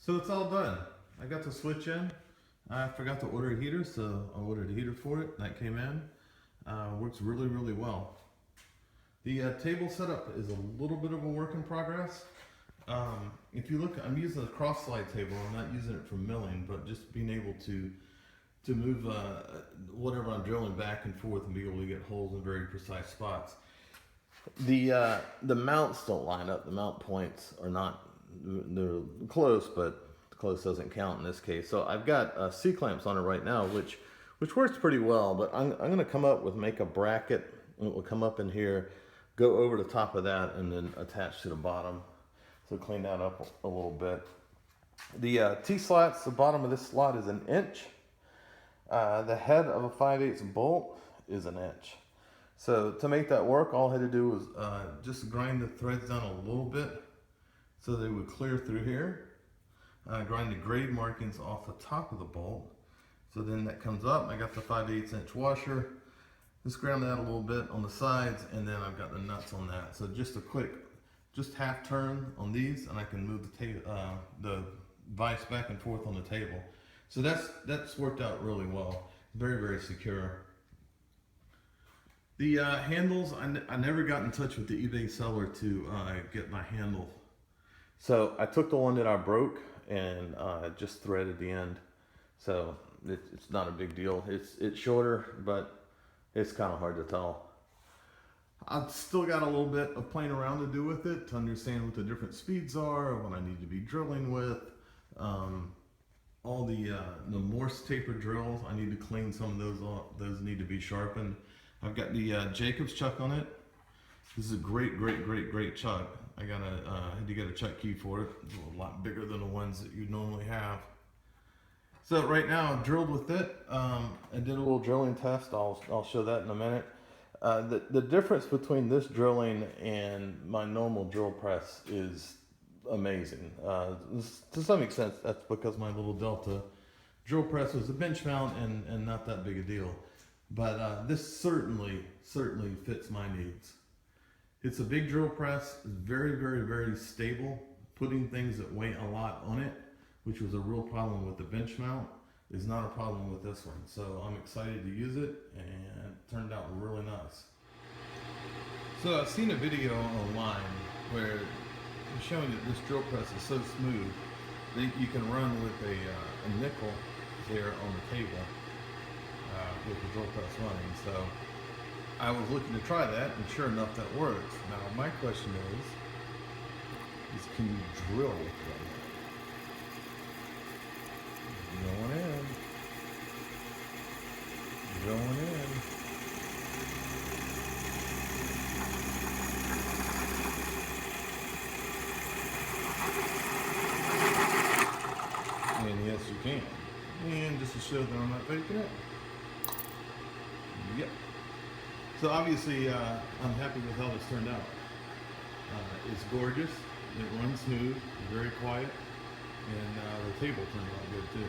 So it's all done. I got the switch in. I forgot to order a heater, so I ordered a heater for it. That came in. Works really, really well. The table setup is a little bit of a work in progress. If you look, I'm using a cross slide table. I'm not using it for milling, but just being able to move whatever I'm drilling back and forth and be able to get holes in very precise spots. The mounts don't line up. The mount points are not, they're close, but close doesn't count in this case. So I've got C-clamps on it right now, which works pretty well, but I'm going to make a bracket, and it will come up in here, go over the top of that, and then attach to the bottom. So clean that up a little bit. The T-slats, the bottom of this slot is 1 inch. The head of a 5/8 bolt is 1 inch. So to make that work, all I had to do was just grind the threads down a little bit so they would clear through here. Grind the grade markings off the top of the bolt. So then that comes up, I got the 5/8 inch washer. Just ground that a little bit on the sides, and then I've got the nuts on that. So just a quick, just half turn on these, and I can move the vise back and forth on the table. So that's worked out really well. Very, very secure. The handles, I never got in touch with the eBay seller to get my handle. So I took the one that I broke and just threaded the end. So it's not a big deal. It's shorter, but it's kind of hard to tell. I've still got a little bit of playing around to do with it to understand what the different speeds are, what I need to be drilling with. All the Morse taper drills, I need to clean some of those off. Those need to be sharpened. I've got the Jacobs chuck on it. This is a great chuck. I had to get a chuck key for it. It's a lot bigger than the ones that you normally have. So right now I've drilled with it. I did a little drilling test. I'll show that in a minute. The difference between this drilling and my normal drill press is amazing. To some extent, that's because my little Delta drill press was a bench mount and not that big a deal. But this certainly fits my needs. It's a big drill press. It's very stable. Putting things that weigh a lot on it, which was a real problem with the bench mount, is not a problem with this one. So I'm excited to use it, and it turned out really nice. So I've seen a video online where it's showing that this drill press is so smooth that you can run with a nickel there on the table with the drill press running. So I was looking to try that, and sure enough, that works. Now my question is can you drill with it? Going in. And yes, you can. And just to show that I'm not faking it. Yep. So obviously, I'm happy with how this turned out. It's gorgeous. It runs smooth, very quiet, and the table turned out good too.